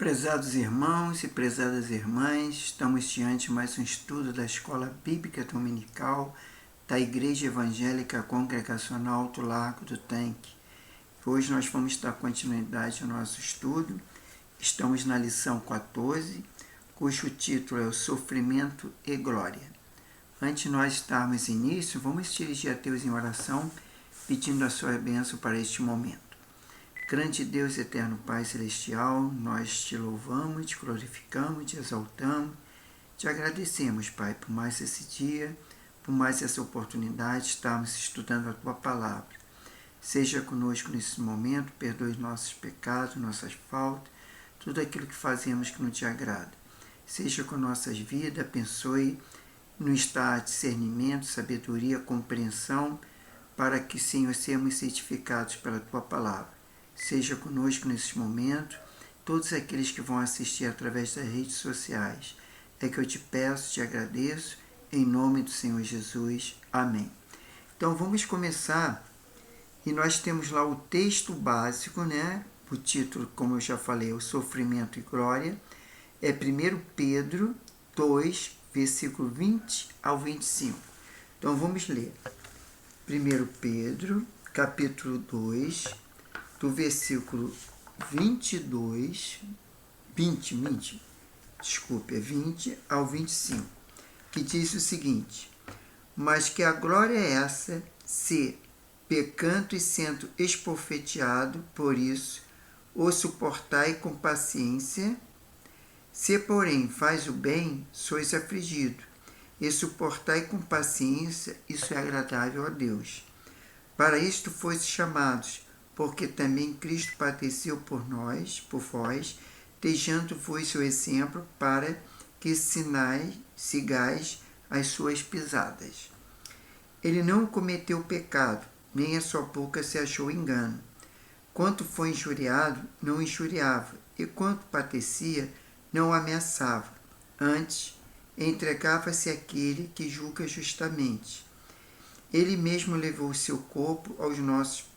Prezados irmãos e prezadas irmãs, estamos diante de mais um estudo da Escola Bíblica Dominical da Igreja Evangélica Congregacional do Largo do Tanque. Hoje nós vamos dar continuidade ao nosso estudo. Estamos na lição 14, cujo título é o Sofrimento e Glória. Antes de nós darmos início, vamos dirigir a Deus em oração, pedindo a sua bênção para este momento. Grande Deus, eterno Pai Celestial, nós te louvamos, te glorificamos, te exaltamos, te agradecemos, Pai, por mais esse dia, por mais essa oportunidade de estarmos estudando a Tua Palavra. Seja conosco nesse momento, perdoe nossos pecados, nossas faltas, tudo aquilo que fazemos que não te agrada. Seja com nossas vidas, abençoe, nos dá discernimento, sabedoria, compreensão, para que, Senhor, sejamos certificados pela Tua Palavra. Seja conosco nesse momento, todos aqueles que vão assistir através das redes sociais. É que eu te peço, te agradeço, em nome do Senhor Jesus. Amém. Então vamos começar, e nós temos lá o texto básico, né? O título, como eu já falei, o Sofrimento e Glória, é 1 Pedro 2, versículo 20 ao 25. Então vamos ler. 1 Pedro, capítulo 2, do versículo 20 ao 25, que diz o seguinte: mas que a glória é essa, se, pecando e sendo esbofeteado, por isso, o suportai com paciência. Se, porém, faz o bem, sois afligido, e suportai com paciência, isso é agradável a Deus. Para isto foste chamados, porque também Cristo padeceu por vós, deixando-vos seu exemplo, para que sigais as suas pisadas. Ele não cometeu pecado, nem a sua boca se achou engano. Quanto foi injuriado, não injuriava, e quanto padecia, não ameaçava. Antes, entregava-se àquele que julga justamente. Ele mesmo levou o seu corpo os nossos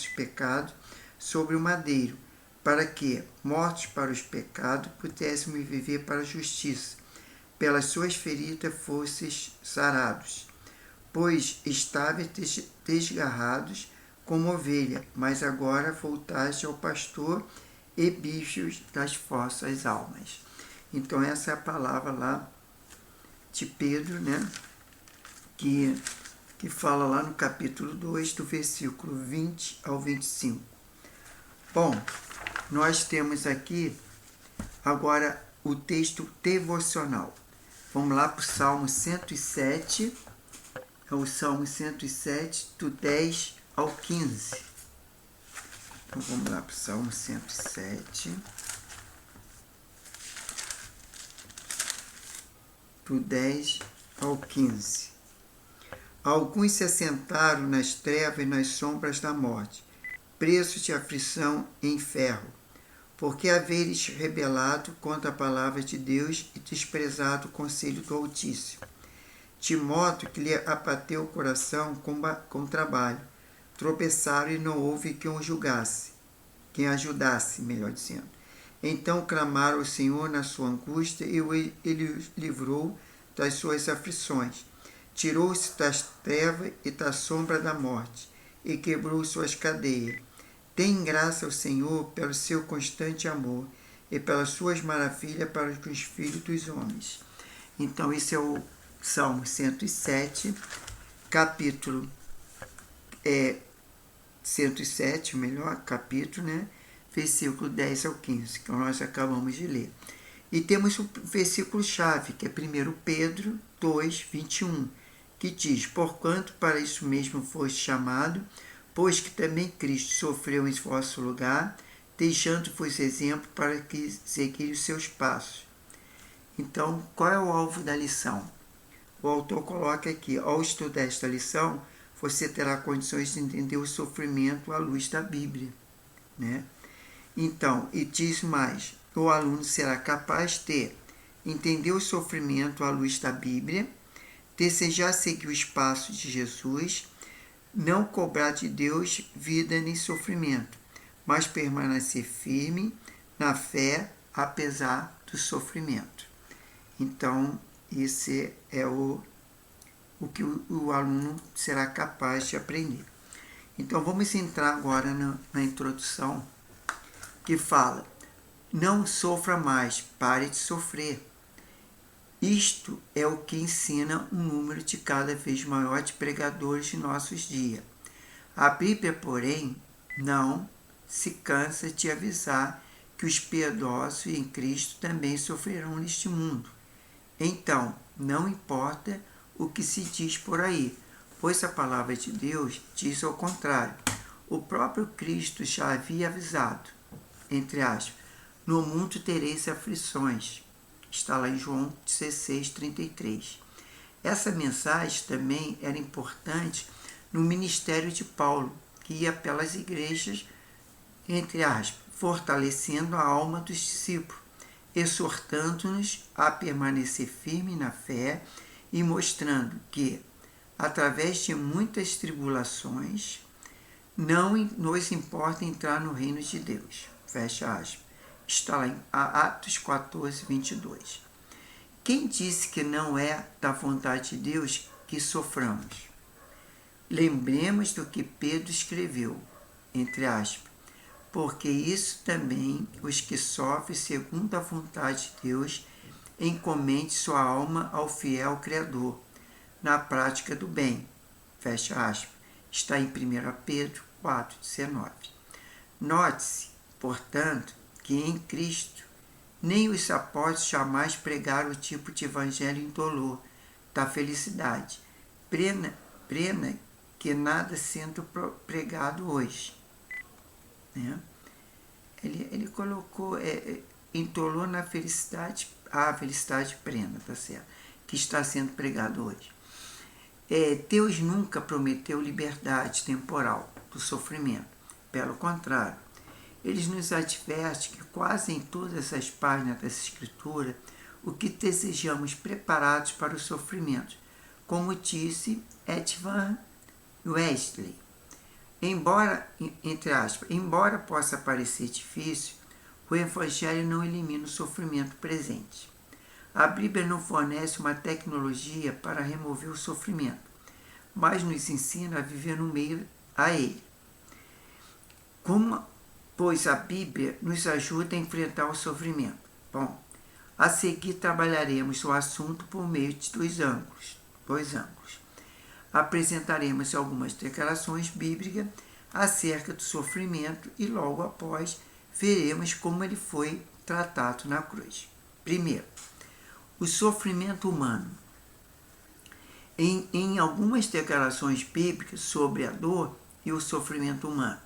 pecados sobre o madeiro, para que, mortos para os pecados, pudéssemos viver para a justiça. Pelas suas feridas fosseis sarados, pois estáveis desgarrados como ovelha, mas agora voltaste ao pastor e bichos das vossas almas. Então essa é a palavra lá de Pedro, né? Que fala lá no capítulo 2, do versículo 20 ao 25. Bom, nós temos aqui agora o texto devocional. Vamos lá para o Salmo 107, é o Salmo 107, do 10 ao 15. Então vamos lá para o Salmo 107, do 10 ao 15. Alguns se assentaram nas trevas e nas sombras da morte, presos de aflição em ferro, porque haveres rebelado contra a palavra de Deus e desprezado o conselho do Altíssimo. De modo que lhe abateu o coração com trabalho. Tropeçaram e não houve quem ajudasse, melhor dizendo. Então clamaram ao Senhor na sua angústia e ele os livrou das suas aflições. Tirou-se das trevas e da sombra da morte, e quebrou suas cadeias. Tem graça ao Senhor pelo seu constante amor, e pelas suas maravilhas para com os filhos dos homens. Então, esse é o Salmo 107, capítulo 107, capítulo, né? Versículo 10 ao 15, que nós acabamos de ler. E temos o versículo-chave, que é 1 Pedro 2, 21, que diz: porquanto para isso mesmo foste chamado, pois que também Cristo sofreu em vosso lugar, deixando-vos exemplo para que seguir os seus passos. Então, qual é o alvo da lição? O autor coloca aqui: ao estudar esta lição, você terá condições de entender o sofrimento à luz da Bíblia, né? Então, e diz mais: o aluno será capaz de entender o sofrimento à luz da Bíblia, desejar seguir os passos de Jesus, não cobrar de Deus vida nem sofrimento, mas permanecer firme na fé apesar do sofrimento. Então, esse é o que o aluno será capaz de aprender. Então, vamos entrar agora na introdução, que fala: não sofra mais, pare de sofrer. Isto é o que ensina um número de cada vez maior de pregadores de nossos dias. A Bíblia, porém, não se cansa de avisar que os piedosos em Cristo também sofrerão neste mundo. Então, não importa o que se diz por aí, pois a palavra de Deus diz ao contrário. O próprio Cristo já havia avisado, entre aspas, no mundo tereis aflições. Está lá em João 16:33. Essa mensagem também era importante no ministério de Paulo, que ia pelas igrejas, entre aspas, fortalecendo a alma dos discípulos, exortando-nos a permanecer firme na fé e mostrando que, através de muitas tribulações, não nos importa entrar no reino de Deus. Fecha aspas. Está lá em Atos 14:22. Quem disse que não é da vontade de Deus que soframos? Lembremos do que Pedro escreveu, entre aspas, porque isso também os que sofrem segundo a vontade de Deus encomende sua alma ao fiel Criador, na prática do bem. Fecha aspas. Está em 1 Pedro 4:19. Note-se, portanto, que em Cristo nem os apóstolos jamais pregaram o tipo de evangelho indolor da felicidade, plena que nada sendo pregado hoje. Né? Ele colocou indolor na felicidade, a felicidade plena, tá certo? Que está sendo pregado hoje. Deus nunca prometeu liberdade temporal do sofrimento. Pelo contrário, ele nos adverte que quase em todas as páginas dessa escritura, o que desejamos preparados para o sofrimento, como disse Edvan Wesley. Embora, entre aspas, embora possa parecer difícil, o Evangelho não elimina o sofrimento presente. A Bíblia não fornece uma tecnologia para remover o sofrimento, mas nos ensina a viver no meio a ele. Pois a Bíblia nos ajuda a enfrentar o sofrimento. Bom, a seguir trabalharemos o assunto por meio de dois ângulos. Apresentaremos algumas declarações bíblicas acerca do sofrimento e logo após veremos como ele foi tratado na cruz. Primeiro, o sofrimento humano. Em algumas declarações bíblicas sobre a dor e o sofrimento humano.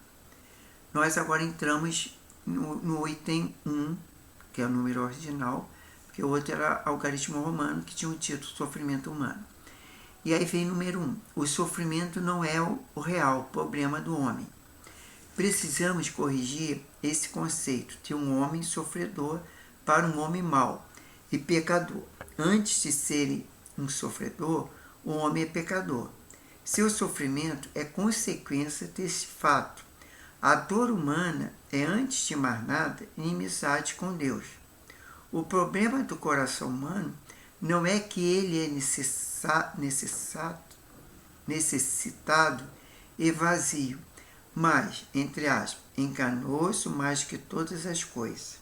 Nós agora entramos no item 1, que é o número original, porque o outro era algarismo romano, que tinha o título Sofrimento Humano. E aí vem número 1. O sofrimento não é o real problema do homem. Precisamos corrigir esse conceito de um homem sofredor para um homem mau e pecador. Antes de ser um sofredor, o homem é pecador. Seu sofrimento é consequência desse fato. A dor humana é, antes de mais nada, inimizade com Deus. O problema do coração humano não é que ele é necessitado e vazio, mas, entre aspas, enganoso mais que todas as coisas.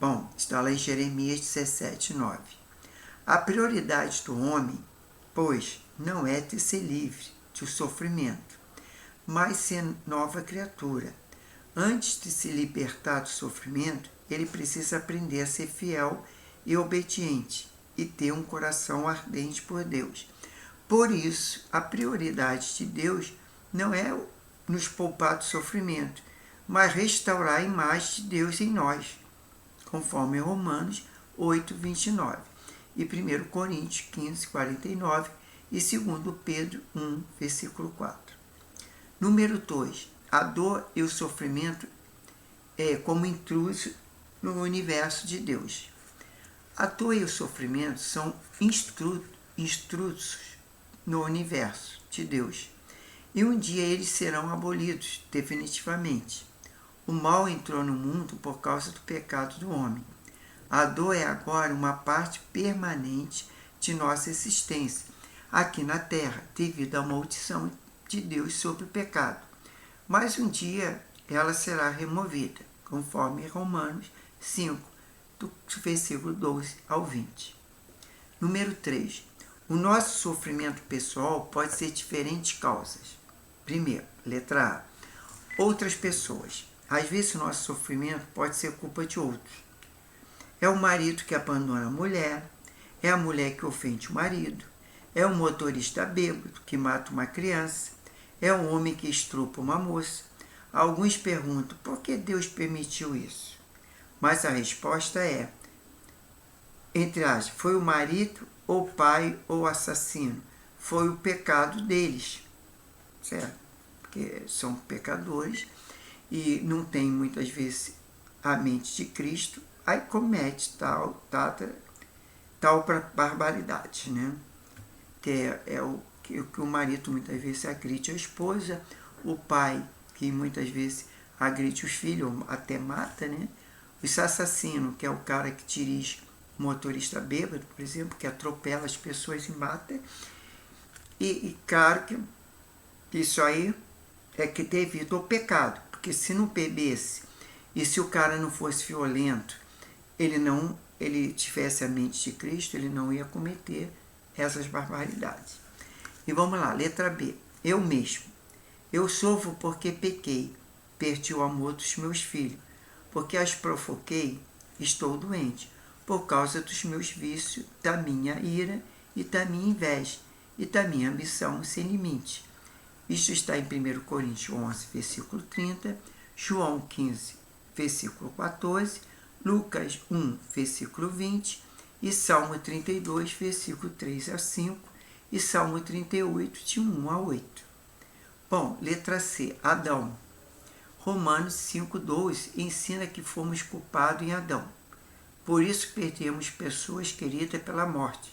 Bom, está lá em Jeremias 17:9. A prioridade do homem, pois, não é de ser livre do sofrimento, mas ser nova criatura. Antes de se libertar do sofrimento, ele precisa aprender a ser fiel e obediente e ter um coração ardente por Deus. Por isso, a prioridade de Deus não é nos poupar do sofrimento, mas restaurar a imagem de Deus em nós, conforme Romanos 8:29 e 1 Coríntios 15:49 e 2 Pedro 1, versículo 4. Número 2. A dor e o sofrimento como intruso no universo de Deus. A dor e o sofrimento são intrusos no universo de Deus. E um dia eles serão abolidos definitivamente. O mal entrou no mundo por causa do pecado do homem. A dor é agora uma parte permanente de nossa existência aqui na Terra, devido à maldição de Deus sobre o pecado. Mas um dia ela será removida, conforme Romanos 5, do versículo 12 ao 20. Número 3. O nosso sofrimento pessoal pode ser diferentes causas. Primeiro, letra A. Outras pessoas. Às vezes o nosso sofrimento pode ser culpa de outros. É o marido que abandona a mulher, é a mulher que ofende o marido, é o motorista bêbado que mata uma criança, é o homem que estrupa uma moça. Alguns perguntam por que Deus permitiu isso? Mas a resposta é, entre aspas, foi o marido, ou pai, ou assassino. Foi o pecado deles, certo? Porque são pecadores e não tem muitas vezes a mente de Cristo, aí comete tal barbaridade, né? Que é o que o marido muitas vezes agride a esposa, o pai que muitas vezes agride os filhos, até mata, né? O assassino, que é o cara que dirige o motorista bêbado, por exemplo, que atropela as pessoas e mata. E claro que isso aí é que devido ao pecado, porque se não bebesse e se o cara não fosse violento, ele tivesse a mente de Cristo, ele não ia cometer essas barbaridades. E vamos lá, letra B. Eu mesmo. Eu sofro porque pequei, perdi o amor dos meus filhos, porque as provoquei, estou doente, por causa dos meus vícios, da minha ira e da minha inveja e da minha ambição sem limite. Isto está em 1 Coríntios 11, versículo 30, João 15, versículo 14, Lucas 1, versículo 20 e Salmo 32, versículo 3 a 5 e Salmo 38, de 1 a 8. Bom, letra C, Adão. Romanos 5,12 ensina que fomos culpados em Adão. Por isso perdemos pessoas queridas pela morte.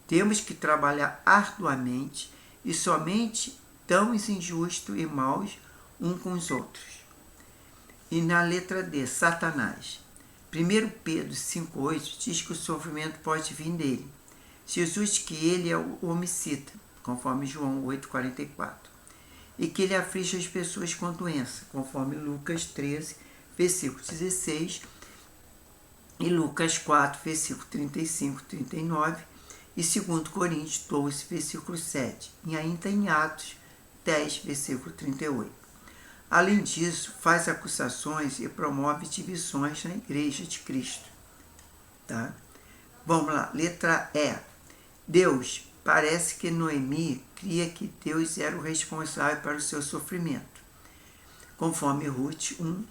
Temos que trabalhar arduamente e somente tão injustos e maus uns com os outros. E na letra D, Satanás. 1 Pedro 5,8 diz que o sofrimento pode vir dele. Jesus diz que ele é o homicida, conforme João 8,44. E que ele aflige as pessoas com doença, conforme Lucas 13, versículo 16, e Lucas 4, versículo 35 e 39, e 2 Coríntios 12, versículo 7, e ainda em Atos 10, versículo 38. Além disso, faz acusações e promove divisões na Igreja de Cristo. Tá? Vamos lá, letra E. Deus. Parece que Noemi cria que Deus era o responsável para o seu sofrimento, conforme Ruth 1,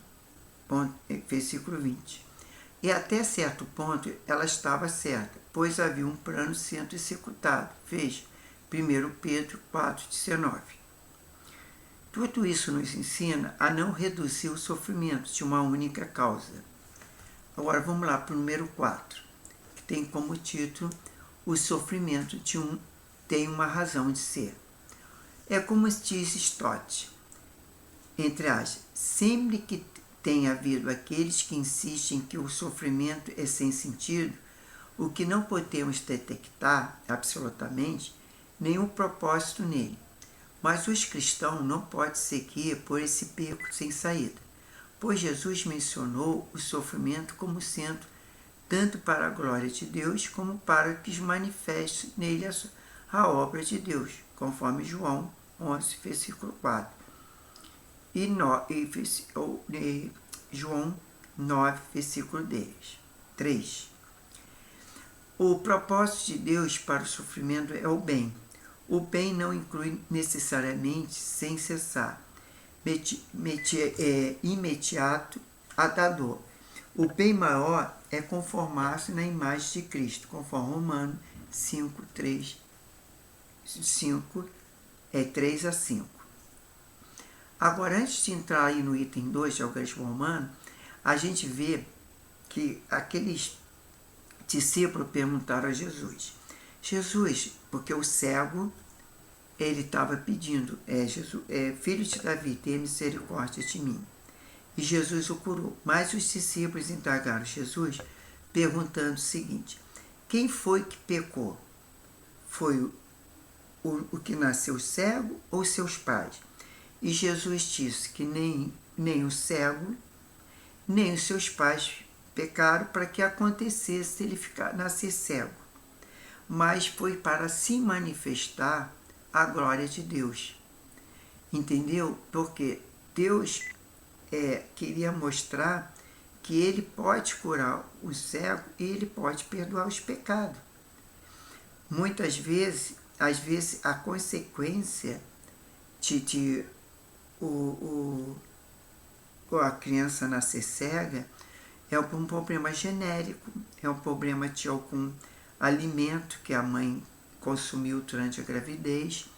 versículo 20. E até certo ponto ela estava certa, pois havia um plano sendo executado. Veja, 1 Pedro 4,19. Tudo isso nos ensina a não reduzir o sofrimento de uma única causa. Agora vamos lá para o número 4, que tem como título o sofrimento tem uma razão de ser. É como diz Stott, entre aspas, sempre que tem havido aqueles que insistem que o sofrimento é sem sentido, o que não podemos detectar absolutamente nenhum propósito nele. Mas os cristãos não podem seguir por esse beco sem saída, pois Jesus mencionou o sofrimento como sendo tanto para a glória de Deus, como para que se manifeste nele a obra de Deus, conforme João 11, versículo 4. E João 9, versículo 3. O propósito de Deus para o sofrimento é o bem. O bem não inclui necessariamente sem cessar, imediato a da dor. O bem maior é conformar-se na imagem de Cristo, conforme Romanos 5, 3 a 5. Agora, antes de entrar aí no item 2, que é o grego romano, a gente vê que aqueles discípulos perguntaram a Jesus, porque o cego, ele estava pedindo, Jesus, filho de Davi, tenha misericórdia de mim. e Jesus o curou. Mas os discípulos indagaram Jesus, perguntando o seguinte: quem foi que pecou? Foi o que nasceu cego ou seus pais? E Jesus disse que nem o cego, nem os seus pais pecaram para que acontecesse ele nascer cego, mas foi para se manifestar a glória de Deus. Entendeu? Porque Deus queria mostrar que ele pode curar o cego e ele pode perdoar os pecados. Muitas vezes, às vezes, a consequência de a criança nascer cega é um problema genérico, é um problema de algum alimento que a mãe consumiu durante a gravidez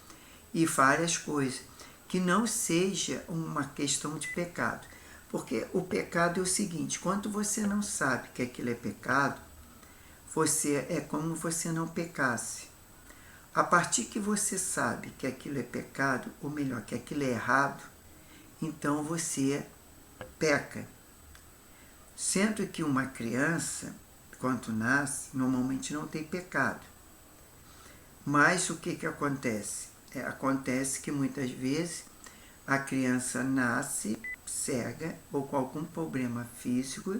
e várias coisas, que não seja uma questão de pecado. Porque o pecado é o seguinte: quando você não sabe que aquilo é pecado, é como se você não pecasse. A partir que você sabe que aquilo é pecado, ou melhor, que aquilo é errado, então você peca. Sendo que uma criança, quando nasce, normalmente não tem pecado. Mas o que acontece? Acontece que muitas vezes a criança nasce cega ou com algum problema físico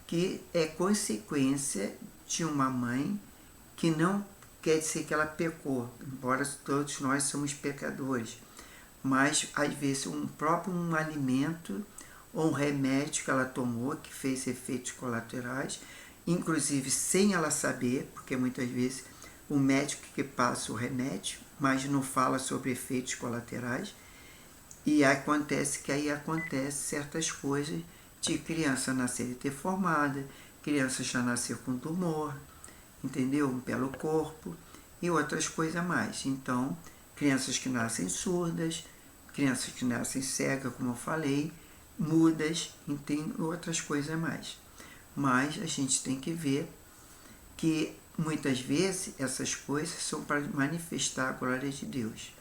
que é consequência de uma mãe, que não quer dizer que ela pecou, embora todos nós somos pecadores, mas às vezes um alimento ou um remédio que ela tomou que fez efeitos colaterais, inclusive sem ela saber, porque muitas vezes o médico que passa o remédio, mas não fala sobre efeitos colaterais, e acontece certas coisas de criança nascer deformada, criança já nascer com tumor, entendeu? Pelo corpo e outras coisas mais. Então, crianças que nascem surdas, crianças que nascem cegas, como eu falei, mudas, e tem outras coisas mais. Mas a gente tem que ver que muitas vezes essas coisas são para manifestar a glória de Deus.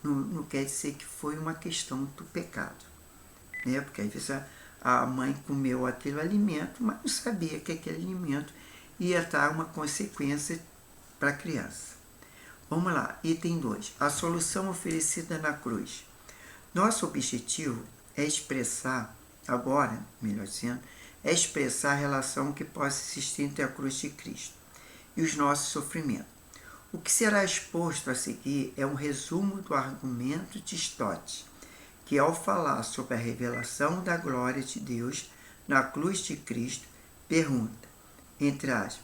Não quer dizer que foi uma questão do pecado, né? Porque às vezes a mãe comeu aquele alimento, mas não sabia que aquele alimento ia dar uma consequência para a criança. Vamos lá, item 2. A solução oferecida na cruz. Nosso objetivo é expressar, agora, melhor dizendo, é expressar a relação que possa existir entre a cruz de Cristo e os nossos sofrimentos. O que será exposto a seguir é um resumo do argumento de Stott, que ao falar sobre a revelação da glória de Deus na cruz de Cristo, pergunta, entre aspas,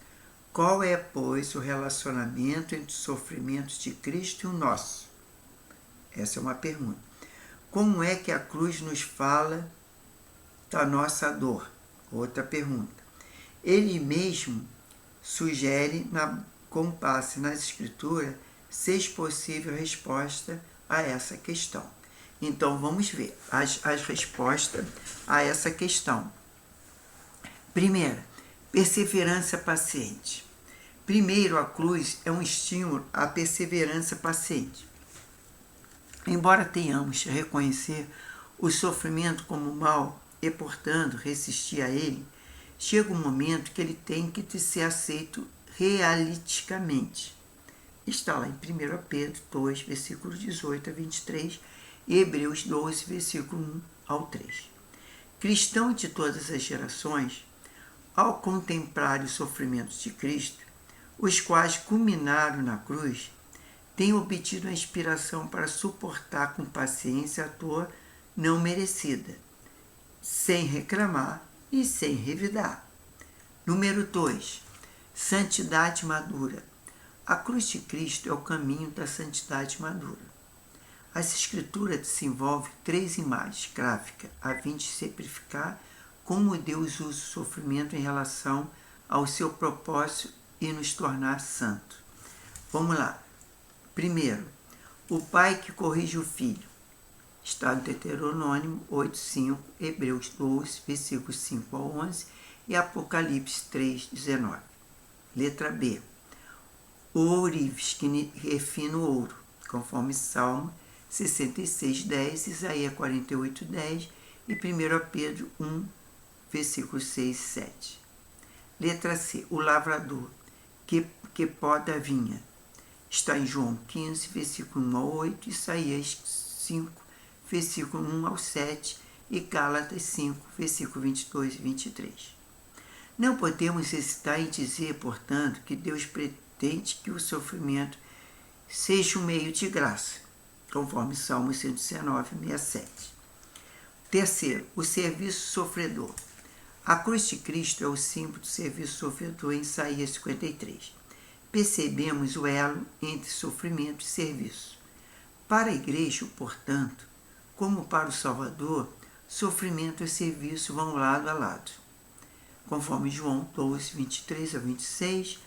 qual é, pois, o relacionamento entre os sofrimentos de Cristo e o nosso? Essa é uma pergunta. Como é que a cruz nos fala da nossa dor? Outra pergunta. Ele mesmo sugere, com base nas Escrituras, seja possível a resposta a essa questão. Então, vamos ver as respostas a essa questão. Primeira, perseverança paciente. Primeiro, a cruz é um estímulo à perseverança paciente. Embora tenhamos de reconhecer o sofrimento como mal e, portanto, resistir a ele, chega um momento que ele tem que ser aceito realisticamente. Está lá em 1 Pedro 2, versículos 18 a 23 e Hebreus 12, versículo 1 ao 3. Cristãos de todas as gerações, ao contemplar os sofrimentos de Cristo, os quais culminaram na cruz, têm obtido a inspiração para suportar com paciência a dor não merecida, sem reclamar e sem revidar. Número 2. Santidade madura. A cruz de Cristo é o caminho da santidade madura. As Escrituras desenvolvem 3 imagens gráficas a fim de exemplificar como Deus usa o sofrimento em relação ao seu propósito e nos tornar santos. Vamos lá. Primeiro, o pai que corrige o filho. Está no Deuteronômio 8:5, Hebreus 12, versículos 5 ao 11 e Apocalipse 3:19. Letra B. O ourives que refina o ouro, conforme Salmo 66:10, Isaías 48:10 e 1 Pedro 1, versículos 6 e 7. Letra C. O lavrador que poda a vinha. Está em João 15, versículo 1 ao 8, Isaías 5, versículo 1 ao 7 e Gálatas 5, versículo 22 e 23. Não podemos hesitar em dizer, portanto, que Deus pretende que o sofrimento seja um meio de graça, conforme Salmo 119, 67. Terceiro, o serviço sofredor. A cruz de Cristo é o símbolo do serviço sofredor em Isaías 53. Percebemos o elo entre sofrimento e serviço. Para a igreja, portanto, como para o Salvador, sofrimento e serviço vão lado a lado, conforme João 12, 23 a 26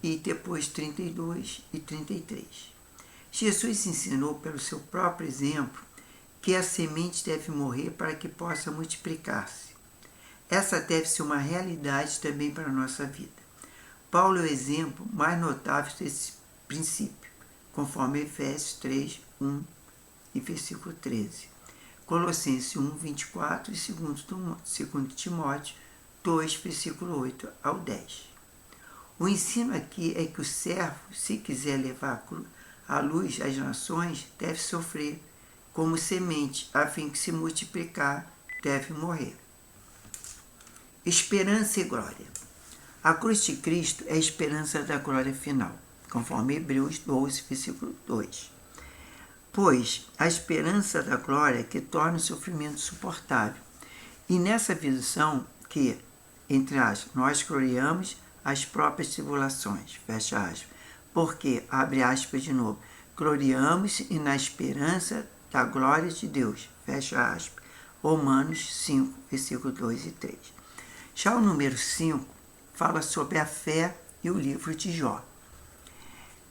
e depois 32 e 33. Jesus ensinou pelo seu próprio exemplo que a semente deve morrer para que possa multiplicar-se. Essa deve ser uma realidade também para a nossa vida. Paulo é o exemplo mais notável desse princípio, conforme Efésios 3, 1 e versículo 13. Colossenses 1, 24 e 2 Timóteo 2, versículo 8 ao 10. O ensino aqui é que o servo, se quiser levar a luz às nações, deve sofrer como semente, a fim que se multiplicar, deve morrer. Esperança e glória. A cruz de Cristo é a esperança da glória final, conforme Hebreus 12, versículo 2. Pois a esperança da glória que torna o sofrimento suportável. E nessa visão que, entre aspas, nós gloriamos as próprias tribulações, fecha aspas, porque, abre aspas de novo, gloriamos e na esperança da glória de Deus, fecha aspas, Romanos 5, versículo 2 e 3. Já o número 5 fala sobre a fé e o livro de Jó.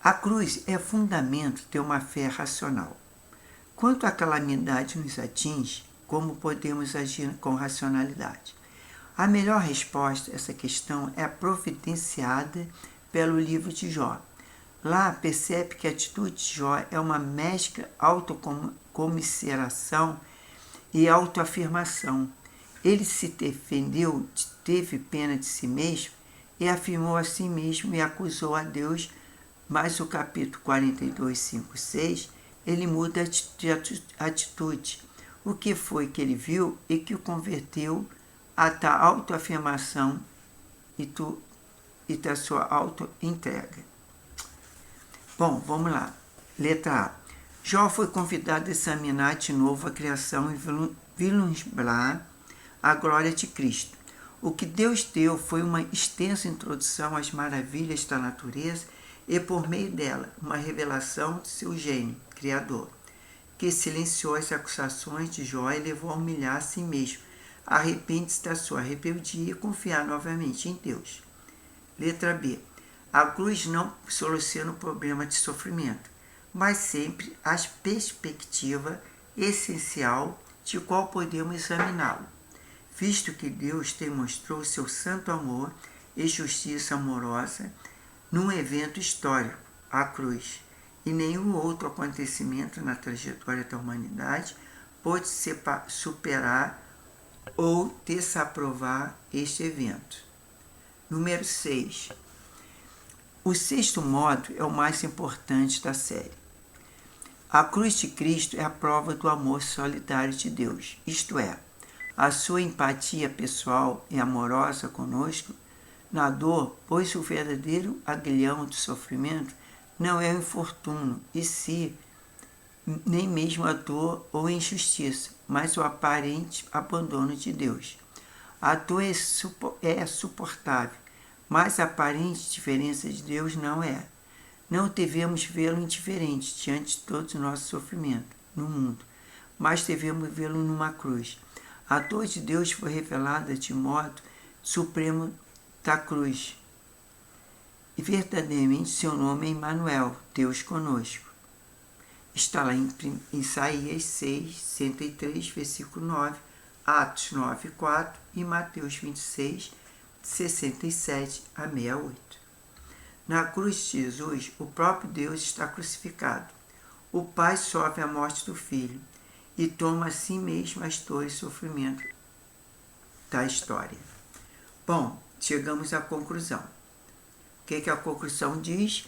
A cruz é fundamento de uma fé racional. Quanto a calamidade nos atinge, como podemos agir com racionalidade? A melhor resposta a essa questão é providenciada pelo livro de Jó. Lá percebe que a atitude de Jó é uma mescla autocomiseração e autoafirmação. Ele se defendeu, teve pena de si mesmo e afirmou a si mesmo e acusou a Deus, mas o capítulo 42, 5, 6, ele muda de atitude. O que foi que ele viu e que o converteu a tal autoafirmação e da sua autoentrega. Bom, vamos lá. Letra A. Jó foi convidado a examinar de novo a criação e vislumbrar a glória de Cristo. O que Deus deu foi uma extensa introdução às maravilhas da natureza e, por meio dela, uma revelação de seu gênio criador, que silenciou as acusações de Jó e levou a humilhar a si mesmo, arrepende-se da sua rebeldia e confiar novamente em Deus. Letra B. A cruz não soluciona o problema de sofrimento, mas sempre a perspectiva essencial de qual podemos examiná-lo, visto que Deus demonstrou seu santo amor e justiça amorosa num evento histórico, a cruz, e nenhum outro acontecimento na trajetória da humanidade pode superar ou desaprovar este evento. Número 6. O sexto modo é o mais importante da série. A cruz de Cristo é a prova do amor solidário de Deus, isto é, a sua empatia pessoal e amorosa conosco na dor, pois o verdadeiro aguilhão do sofrimento não é o infortúnio e si, nem mesmo a dor ou a injustiça, mas o aparente abandono de Deus. A dor é suportável, mas a aparente diferença de Deus não é. Não devemos vê-lo indiferente diante de todo o nosso sofrimento no mundo, mas devemos vê-lo numa cruz. A dor de Deus foi revelada de modo supremo da cruz. E verdadeiramente seu nome é Emmanuel, Deus conosco. Está lá em Isaías 6, 103, versículo 9, Atos 9, 4 e Mateus 26, 67 a 68. Na cruz de Jesus, o próprio Deus está crucificado. O Pai sofre a morte do Filho e toma a si mesmo as dores e sofrimento da história. Bom, chegamos à conclusão. O que a conclusão diz?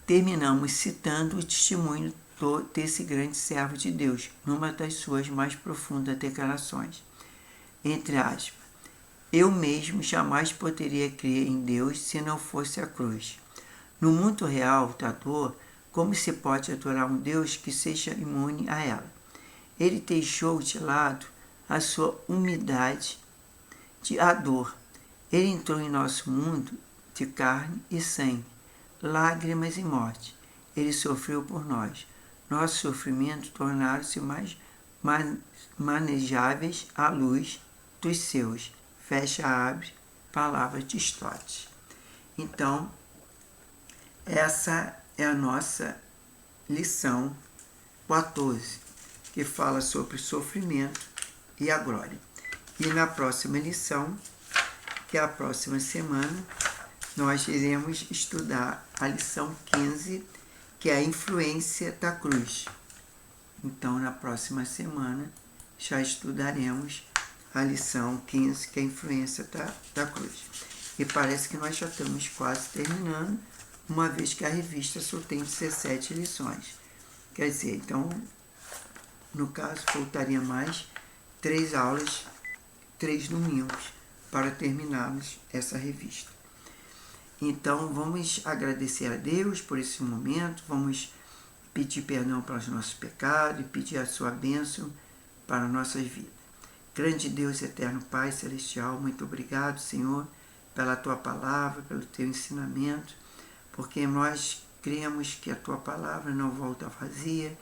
Terminamos citando o testemunho desse grande servo de Deus, numa das suas mais profundas declarações. Entre aspas, eu mesmo jamais poderia crer em Deus se não fosse a cruz. No mundo real da dor, como se pode adorar um Deus que seja imune a ela? Ele deixou de lado a sua umidade a dor. Ele entrou em nosso mundo de carne e sangue, lágrimas e morte. Ele sofreu por nós. Nossos sofrimentos tornaram-se mais manejáveis à luz dos seus. Fecha, abre, palavra de Stott. Então, essa é a nossa lição 14, que fala sobre o sofrimento e a glória. E na próxima lição, que é a próxima semana, nós iremos estudar a lição 15, que é a influência da cruz. Então, na próxima semana, já estudaremos a lição 15, que é a influência da cruz. E parece que nós já estamos quase terminando, uma vez que a revista só tem 17 lições. Quer dizer, então, no caso, faltaria mais 3 aulas, 3 domingos, para terminarmos essa revista. Então, vamos agradecer a Deus por esse momento, vamos pedir perdão pelos nossos pecados e pedir a sua bênção para nossas vidas. Grande Deus, eterno Pai Celestial, muito obrigado, Senhor, pela Tua palavra, pelo Teu ensinamento, porque nós cremos que a Tua palavra não volta vazia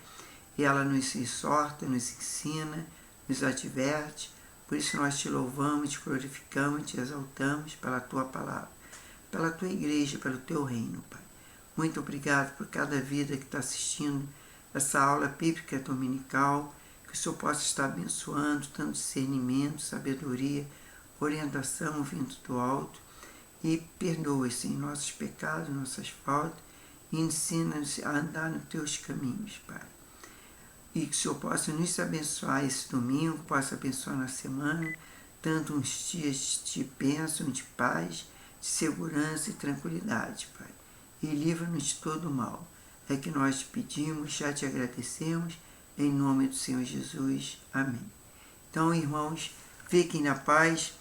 e ela nos exorta, nos ensina, nos adverte. Por isso nós Te louvamos, Te glorificamos, Te exaltamos pela Tua palavra, pela Tua igreja, pelo Teu reino, Pai. Muito obrigado por cada vida que está assistindo essa aula bíblica dominical, que o Senhor possa estar abençoando, dando discernimento, sabedoria, orientação vindo do alto, e perdoa, Senhor, nossos pecados, nossas faltas, e ensina-nos a andar nos Teus caminhos, Pai. E que o Senhor possa nos abençoar esse domingo, possa abençoar na semana, dando uns dias de bênção, de paz, de segurança e tranquilidade, Pai. E livra-nos de todo o mal. É que nós te pedimos, já te agradecemos, em nome do Senhor Jesus. Amém. Então, irmãos, fiquem na paz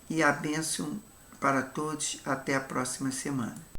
e a bênção para todos. Até a próxima semana.